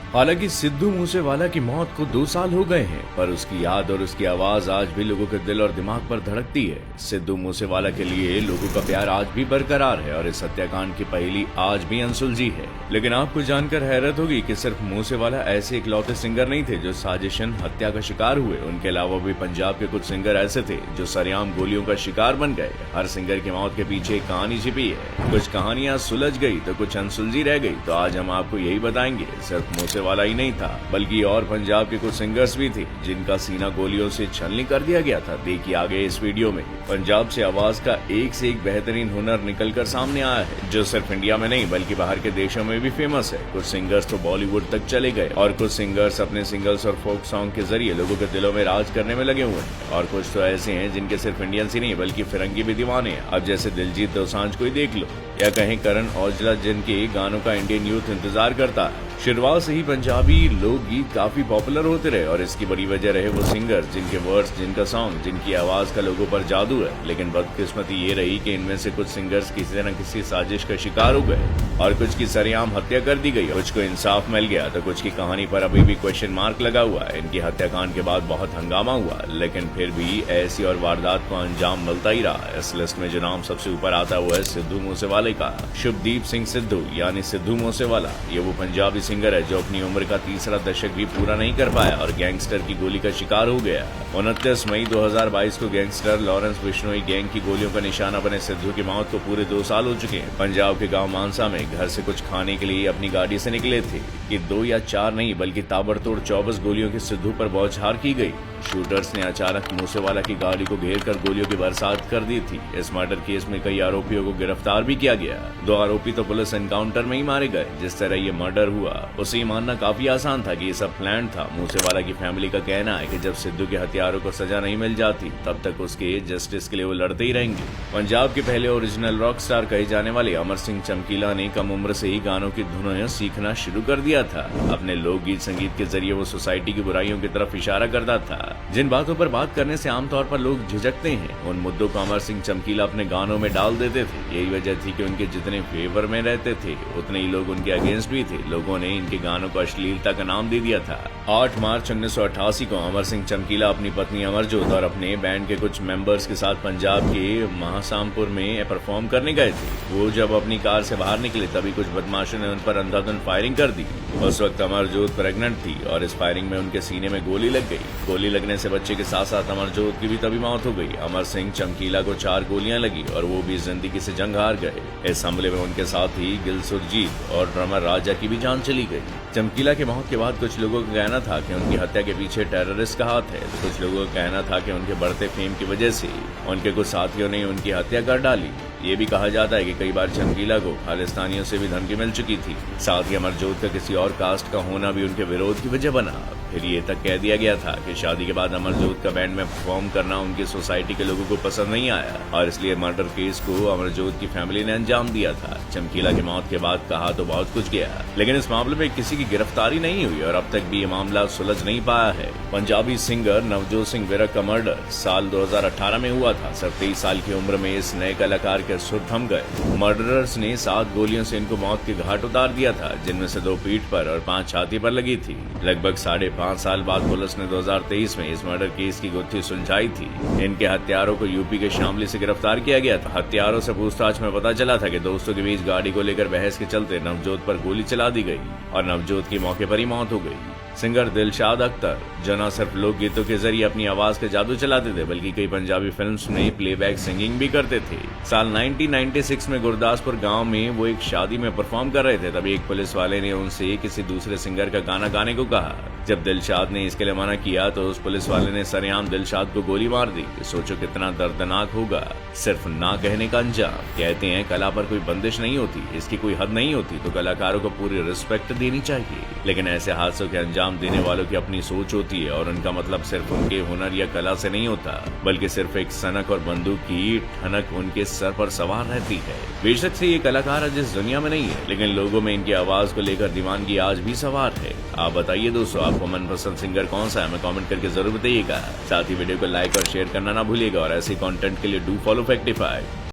हालांकि सिद्धू मूसेवाला की मौत को 2 साल हो गए हैं, पर उसकी याद और उसकी आवाज आज भी लोगों के दिल और दिमाग पर धड़कती है। सिद्धू मूसेवाला के लिए लोगों का प्यार आज भी बरकरार है और इस हत्याकांड की पहेली आज भी अनसुलझी है। लेकिन आपको जानकर हैरत होगी कि सिर्फ मूसेवाला ऐसे इकलौते सिंगर नहीं थे जो साजिशन हत्या का शिकार हुए। उनके अलावा भी पंजाब के कुछ सिंगर ऐसे थे जो सरेआम गोलियों का शिकार बन गए। हर सिंगर की मौत के पीछे एक कहानी छिपी है। कुछ कहानियां सुलझ गई तो कुछ अनसुलझी रह गई। तो आज हम आपको यही बताएंगे। सिर्फ वाला ही नहीं था, बल्कि और पंजाब के कुछ सिंगर्स भी थे जिनका सीना गोलियों से छलनी कर दिया गया था। देखिए आगे इस वीडियो में। पंजाब से आवाज का एक से एक बेहतरीन हुनर निकलकर सामने आया है, जो सिर्फ इंडिया में नहीं बल्कि बाहर के देशों में भी फेमस है। कुछ सिंगर्स तो बॉलीवुड तक चले गए और कुछ सिंगर्स अपने सिंगल्स और फोक सॉन्ग के जरिए लोगों के दिलों में राज करने में लगे हुए हैं। और कुछ तो ऐसे हैं जिनके सिर्फ इंडियंस ही नहीं बल्कि फिरंगी भी दीवाने हैं। अब जैसे दिलजीत दोसांझ को ही देख लो, या कहीं करण औजला, जिनके गानों का इंडियन यूथ इंतजार करता है। शुरुआत से ही पंजाबी लोकगीत काफी पॉपुलर होते रहे और इसकी बड़ी वजह रहे वो सिंगर जिनके वर्ड्स, जिनका सॉन्ग, जिनकी आवाज का लोगों पर जादू है। लेकिन बदकिस्मती ये रही कि इनमें से कुछ सिंगर्स किसी न किसी साजिश का शिकार हो गए और कुछ की सरेआम हत्या कर दी गई। कुछ को इंसाफ मिल गया तो कुछ की कहानी पर अभी भी क्वेश्चन मार्क लगा हुआ है। इनकी हत्याकांड के बाद बहुत हंगामा हुआ, लेकिन फिर भी ऐसी और वारदात को अंजाम मिलता ही रहा। इस लिस्ट में जो नाम सबसे ऊपर आता है वो है सिद्धू मूसेवाले का। शुभदीप सिंह सिद्धू यानी सिद्धू मूसेवाला, ये वो पंजाबी सिंगर है जो अपनी उम्र का तीसरा दशक भी पूरा नहीं कर पाया और गैंगस्टर की गोली का शिकार हो गया। 29 मई 2022 को गैंगस्टर लॉरेंस बिश्नोई गैंग की गोलियों का निशाना बने सिद्धू की मौत को पूरे 2 साल हो चुके हैं। पंजाब के गांव मानसा में घर से कुछ खाने के लिए अपनी गाड़ी से निकले थे कि 2 या 4 नहीं बल्कि ताबड़तोड़ 24 गोलियों की सिद्धू पर बौछार की गई। शूटर्स ने अचानक मूसेवाला की गाड़ी को घेर कर गोलियों की बरसात कर दी थी। इस मर्डर केस में कई आरोपियों को गिरफ्तार भी किया गया। 2 आरोपी तो पुलिस एनकाउंटर में ही मारे गए। जिस तरह ये मर्डर हुआ उसे मानना काफी आसान था कि ये सब प्लान था। मूसेवाला की फैमिली का कहना है कि जब सिद्धू के हत्यारों को सजा नहीं मिल जाती तब तक उसके जस्टिस के लिए वो लड़ते ही रहेंगे। पंजाब के पहले ओरिजिनल रॉक स्टार कहे जाने वाले अमर सिंह चमकीला ने कम उम्र से ही गानों की धुनें सीखना शुरू कर दिया था। अपने लोकगीत संगीत के जरिए वो सोसाइटी की बुराइयों की तरफ इशारा करता था। जिन बातों पर बात करने से आमतौर पर लोग झिझकते हैं, उन मुद्दों को अमर सिंह चमकीला अपने गानों में डाल देते थे। यही वजह थी कि उनके जितने फेवर में रहते थे उतने ही लोग उनके अगेंस्ट भी थे। लोगों ने इनके गानों को अश्लीलता का नाम दे दिया था। 8 मार्च 1988 को अमर सिंह चमकीला अपनी पत्नी अमरजोत और अपने बैंड के कुछ मेंबर्स के साथ पंजाब के महासामपुर में परफॉर्म करने गए थे। वो जब अपनी कार से बाहर निकले तभी कुछ बदमाशों ने उन पर अंधाधुंध फायरिंग कर दी। उस वक्त अमरजोत प्रेग्नेंट थी और इस फायरिंग में उनके सीने में गोली लग गई। गोली लगने से बच्चे के साथ साथ अमरजोत की भी तभी मौत हो गई। अमर सिंह चमकीला को 4 गोलियां लगी और वो भी जिंदगी से जंग हार गए। इस हमले में उनके साथ ही गिल सुरजीत और ड्रमर राजा की भी जान चली गई। चमकीला की मौत के बाद कुछ लोगों का कहना था कि उनकी हत्या के पीछे टेररिस्ट का हाथ है, तो कुछ लोगों का कहना था कि उनके बढ़ते फेम की वजह से उनके कुछ साथियों ने उनकी हत्या कर डाली। ये भी कहा जाता है कि कई बार चमकीला को खालिस्तानियों से भी धमकी मिल चुकी थी। साथ ही अमरजोत का किसी और कास्ट का होना भी उनके विरोध की वजह बना। फिर ये तक कह दिया गया था कि शादी के बाद अमरजोत का बैंड में परफॉर्म करना उनकी सोसाइटी के लोगों को पसंद नहीं आया और इसलिए मर्डर केस को अमरजोत की फैमिली ने अंजाम दिया था। चमकीला की मौत के बाद कहा तो बहुत कुछ गया, लेकिन इस मामले में किसी की गिरफ्तारी नहीं हुई और अब तक भी ये मामला सुलझ नहीं पाया है। पंजाबी सिंगर नवजोत सिंह विरक का मर्डर साल 2018 में हुआ था। सिर्फ 23 साल की उम्र में इस नए कलाकार के सुर थम गए। मर्डरर्स ने 7 गोलियों से इनको मौत के घाट उतार दिया था, जिनमें से 2 पीठ पर और 5 छाती पर लगी थी। लगभग 5.5 साल बाद पुलिस ने 2023 में इस मर्डर केस की गुत्थी सुलझाई थी। इनके हत्यारों को यूपी के शामली से गिरफ्तार किया गया था। हत्यारों से पूछताछ में पता चला था कि दोस्तों के बीच गाड़ी को लेकर बहस के चलते नवजोत पर गोली चला दी गई और नवजोत की मौके पर ही मौत हो गई। सिंगर दिलशाद अख्तर, जो न सिर्फ लोकगीतों के जरिए अपनी आवाज के जादू चलाते थे बल्कि कई पंजाबी फिल्म्स में प्लेबैक सिंगिंग भी करते थे। साल 1996 में गुरदासपुर गांव में वो एक शादी में परफॉर्म कर रहे थे, तभी एक पुलिस वाले ने उनसे किसी दूसरे सिंगर का गाना गाने को कहा। जब दिलशाद ने इसके लिए मना किया तो उस पुलिस वाले ने सरेआम दिलशाद को गोली मार दी। सोचो कितना दर्दनाक होगा सिर्फ ना कहने का अंजाम। कहते हैं कला पर कोई बंदिश नहीं होती, इसकी कोई हद नहीं होती, तो कलाकारों को पूरी रिस्पेक्ट देनी चाहिए। लेकिन ऐसे हादसों के अंजाम देने वालों की अपनी सोच होती है और उनका मतलब सिर्फ उनके हुनर या कला से नहीं होता, बल्कि सिर्फ एक सनक और बंदूक की ठनक उनके सर पर सवार रहती है। बेशक से ये कलाकार आज इस दुनिया में नहीं है, लेकिन लोगों में इनकी आवाज को लेकर दीवानगी आज भी सवार है। आप बताइए दोस्तों, आपको मनपसंद सिंगर कौन सा है? हमें कमेंट करके जरूर बताइएगा। साथ ही वीडियो को लाइक और शेयर करना ना भूलिएगा और ऐसे कंटेंट के लिए डू फॉलो फैक्टिफाई।